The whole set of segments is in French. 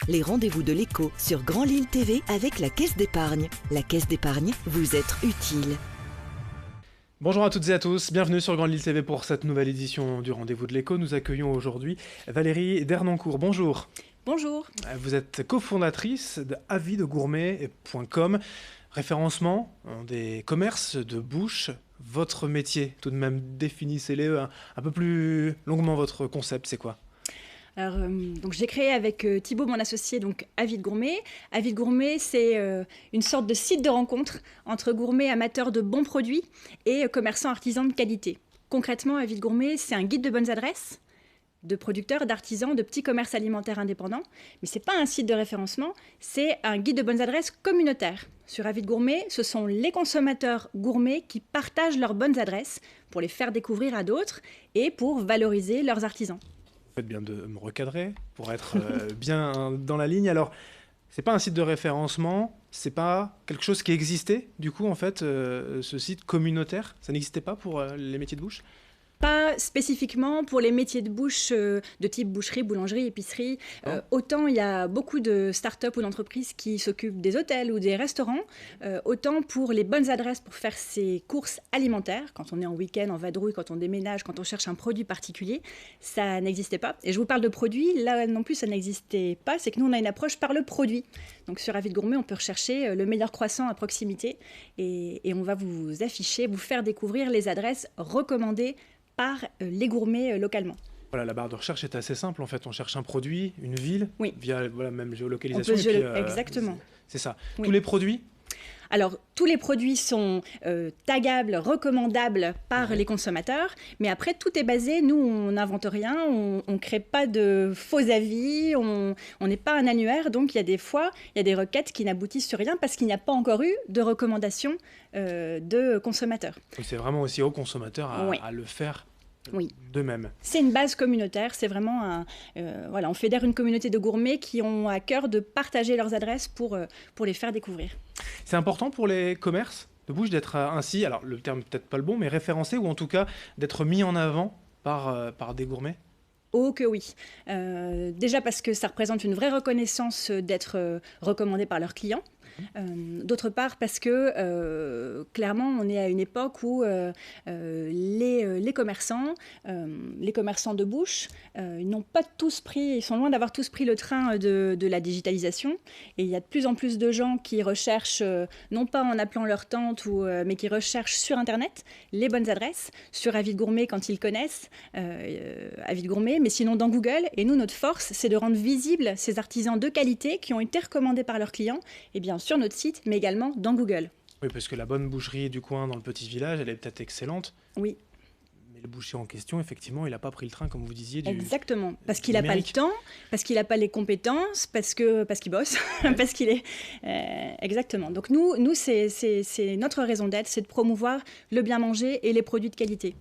Les rendez-vous de l'écho sur Grand Lille TV avec la Caisse d'épargne. La Caisse d'épargne, vous être utile. Bonjour à toutes et à tous, bienvenue sur Grand Lille TV pour cette nouvelle édition du Rendez-vous de l'écho. Nous accueillons aujourd'hui Valérie Dernancourt. Bonjour. Bonjour. Vous êtes cofondatrice de avisdegourmet.com, référencement des commerces de bouche. Votre métier, tout de même, définissez-le un peu plus longuement votre concept, c'est quoi ? Alors, donc j'ai créé avec Thibaut, mon associé, donc Avis de Gourmet. Avis de Gourmet, c'est une sorte de site de rencontre entre gourmets amateurs de bons produits et commerçants artisans de qualité. Concrètement, Avis de Gourmet, c'est un guide de bonnes adresses de producteurs, d'artisans, de petits commerces alimentaires indépendants. Mais ce n'est pas un site de référencement, c'est un guide de bonnes adresses communautaire. Sur Avis de Gourmet, ce sont les consommateurs gourmets qui partagent leurs bonnes adresses pour les faire découvrir à d'autres et pour valoriser leurs artisans. Vous faites bien de me recadrer pour être bien dans la ligne. Alors, c'est pas un site de référencement, c'est pas quelque chose qui existait, du coup, en fait, ce site communautaire, ça n'existait pas pour les métiers de bouche ? Pas spécifiquement pour les métiers de bouche de type boucherie, boulangerie, épicerie. Autant il y a beaucoup de start-up ou d'entreprises qui s'occupent des hôtels ou des restaurants, autant pour les bonnes adresses pour faire ses courses alimentaires, quand on est en week-end, en vadrouille, quand on déménage, quand on cherche un produit particulier, ça n'existait pas. Et je vous parle de produits, là non plus ça n'existait pas, c'est que nous on a une approche par le produit. Donc sur Avis de Gourmet, on peut rechercher le meilleur croissant à proximité et on va vous afficher, vous faire découvrir les adresses recommandées par les gourmets localement. Voilà, la barre de recherche est assez simple en fait. On cherche un produit, une ville, via même géolocalisation. Exactement. C'est ça. Oui. Tous les produits ? Alors, tous les produits sont tagables, recommandables par les consommateurs, mais après, tout est basé, nous, on n'invente rien, on ne crée pas de faux avis, on n'est pas un annuaire, donc il y a des fois, il y a des requêtes qui n'aboutissent sur rien parce qu'il n'y a pas encore eu de recommandation de consommateurs. Donc c'est vraiment aussi aux consommateurs à le faire d'eux-mêmes. C'est une base communautaire, c'est vraiment on fédère une communauté de gourmets qui ont à cœur de partager leurs adresses pour les faire découvrir. C'est important pour les commerces de bouche d'être ainsi, alors le terme peut-être pas le bon, mais référencé ou en tout cas d'être mis en avant par des gourmets ? Oh que oui. Déjà parce que ça représente une vraie reconnaissance d'être recommandé par leurs clients. D'autre part parce que clairement on est à une époque où les commerçants de bouche ils n'ont pas tous pris, ils sont loin d'avoir tous pris le train de la digitalisation et il y a de plus en plus de gens qui recherchent non pas en appelant leur tante mais qui recherchent sur internet les bonnes adresses, sur Avis de Gourmet quand ils connaissent Avis de Gourmet, mais sinon dans Google. Et nous, notre force, c'est de rendre visibles ces artisans de qualité qui ont été recommandés par leurs clients, et bien sur notre site, mais également dans Google. Oui, parce que la bonne boucherie du coin dans le petit village, elle est peut-être excellente. Oui. Mais le boucher en question, effectivement, il n'a pas pris le train, comme vous disiez. Exactement. Parce qu'il n'a pas le temps, parce qu'il n'a pas les compétences, parce qu'il bosse, parce qu'il est... exactement. Donc nous c'est notre raison d'être, c'est de promouvoir le bien manger et les produits de qualité.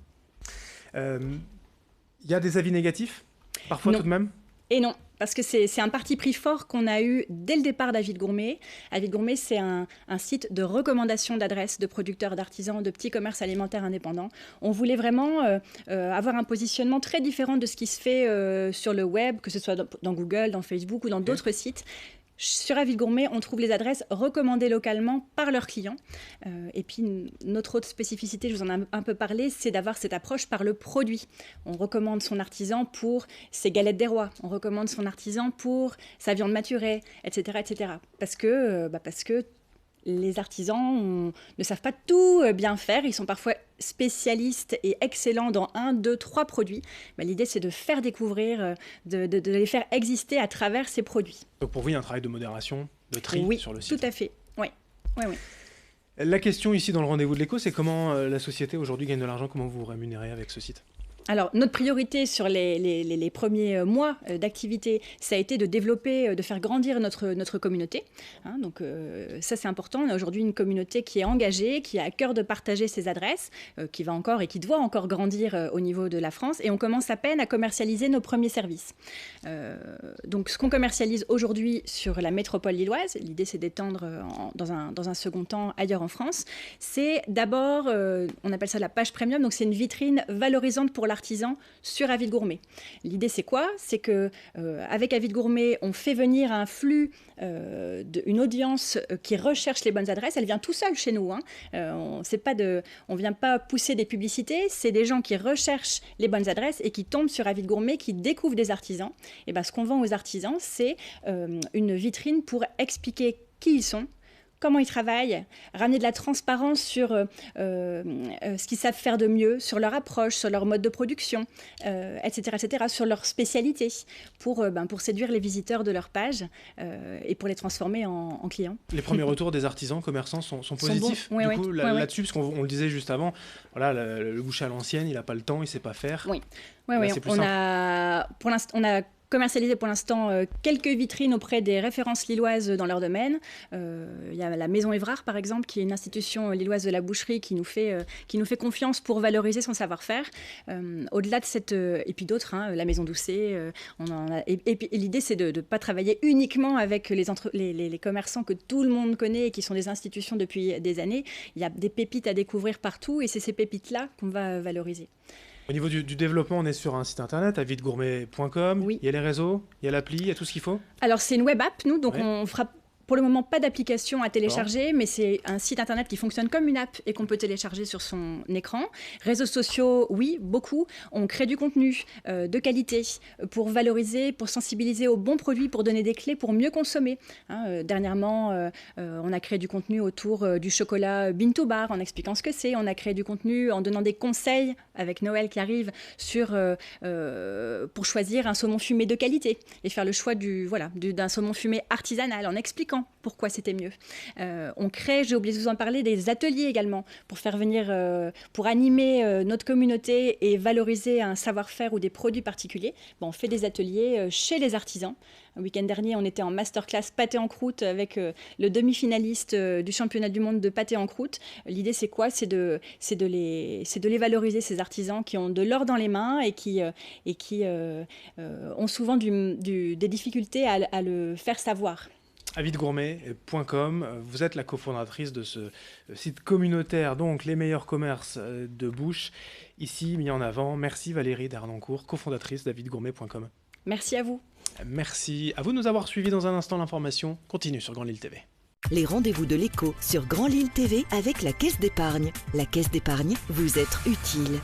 Il y a des avis négatifs, parfois tout de même ? Et non, parce que c'est un parti pris fort qu'on a eu dès le départ d'Avis de Gourmet. Avis de Gourmet, c'est un site de recommandation d'adresses de producteurs, d'artisans, de petits commerces alimentaires indépendants. On voulait vraiment avoir un positionnement très différent de ce qui se fait sur le web, que ce soit dans Google, dans Facebook ou dans d'autres sites. Sur Avis de Gourmet, on trouve les adresses recommandées localement par leurs clients. Et puis, notre autre spécificité, je vous en ai un peu parlé, c'est d'avoir cette approche par le produit. On recommande son artisan pour ses galettes des rois. On recommande son artisan pour sa viande maturée, etc. etc. Parce que les artisans ne savent pas tout bien faire. Ils sont parfois spécialistes et excellents dans 1, 2, 3 produits. L'idée, c'est de faire découvrir, de les faire exister à travers ces produits. Donc pour vous, il y a un travail de modération, de tri sur le site. Oui, tout à fait. Oui. La question ici dans le Rendez-vous de l'écho, c'est comment la société aujourd'hui gagne de l'argent, comment vous vous rémunérez avec ce site ? Alors, notre priorité sur les premiers mois d'activité, ça a été de développer, de faire grandir notre communauté. Donc, ça, c'est important. On a aujourd'hui une communauté qui est engagée, qui a à cœur de partager ses adresses, qui va encore et qui doit encore grandir au niveau de la France. Et on commence à peine à commercialiser nos premiers services. Donc, ce qu'on commercialise aujourd'hui sur la métropole lilloise, l'idée, c'est d'étendre dans un second temps ailleurs en France, c'est d'abord, on appelle ça la page premium. Donc, c'est une vitrine valorisante pour l'artisan sur Avis de Gourmet. L'idée, c'est quoi? C'est que avec Avis de Gourmet, on fait venir un flux, une audience qui recherche les bonnes adresses. Elle vient tout seule chez nous. On ne vient pas pousser des publicités, c'est des gens qui recherchent les bonnes adresses et qui tombent sur Avis de Gourmet, qui découvrent des artisans. Et ce qu'on vend aux artisans, c'est une vitrine pour expliquer qui ils sont, comment ils travaillent, ramener de la transparence sur ce qu'ils savent faire de mieux, sur leur approche, sur leur mode de production, etc., sur leur spécialité, pour séduire les visiteurs de leur page et pour les transformer en clients. Les premiers retours des artisans, commerçants sont positifs. Bons. Du coup, là-dessus, parce qu'on le disait juste avant, voilà, le boucher à l'ancienne, il n'a pas le temps, il ne sait pas faire. Oui. On a commercialisé pour l'instant quelques vitrines auprès des références lilloises dans leur domaine. Il y a la Maison Évrard, par exemple, qui est une institution lilloise de la boucherie qui nous fait confiance pour valoriser son savoir-faire. Au-delà de cette... et puis d'autres, la Maison Doucet. Et l'idée, c'est de ne pas travailler uniquement avec les commerçants que tout le monde connaît et qui sont des institutions depuis des années. Il y a des pépites à découvrir partout et c'est ces pépites-là qu'on va valoriser. Au niveau du développement, on est sur un site internet, avisdegourmet.com. Oui. Il y a les réseaux, il y a l'appli, il y a tout ce qu'il faut. Alors, c'est une web app, nous, donc on fera pour le moment pas d'application à télécharger, mais c'est un site internet qui fonctionne comme une app et qu'on peut télécharger sur son écran. Réseaux sociaux, oui, beaucoup. On crée du contenu de qualité pour valoriser, pour sensibiliser aux bons produits, pour donner des clés pour mieux consommer. Dernièrement, on a créé du contenu autour du chocolat Bean to Bar en expliquant ce que c'est. On a créé du contenu en donnant des conseils avec Noël qui arrive pour choisir un saumon fumé de qualité et faire le choix d'un saumon fumé artisanal en expliquant pourquoi c'était mieux. On crée, j'ai oublié de vous en parler, des ateliers également pour faire venir, pour animer notre communauté et valoriser un savoir-faire ou des produits particuliers. On fait des ateliers chez les artisans. Le week-end dernier, on était en masterclass pâté en croûte avec le demi-finaliste du championnat du monde de pâté en croûte. L'idée, c'est quoi? C'est de les valoriser, ces artisans qui ont de l'or dans les mains et qui ont souvent des difficultés à le faire savoir. avisdegourmet.com, vous êtes la cofondatrice de ce site communautaire, donc les meilleurs commerces de bouche, ici mis en avant. Merci Valérie Darnancourt, cofondatrice d'avisdegourmet.com. Merci à vous. Merci à vous de nous avoir suivis. Dans un instant, l'information continue sur Grand Lille TV. Les rendez-vous de l'écho sur Grand Lille TV avec la Caisse d'épargne. La Caisse d'épargne, vous être utile.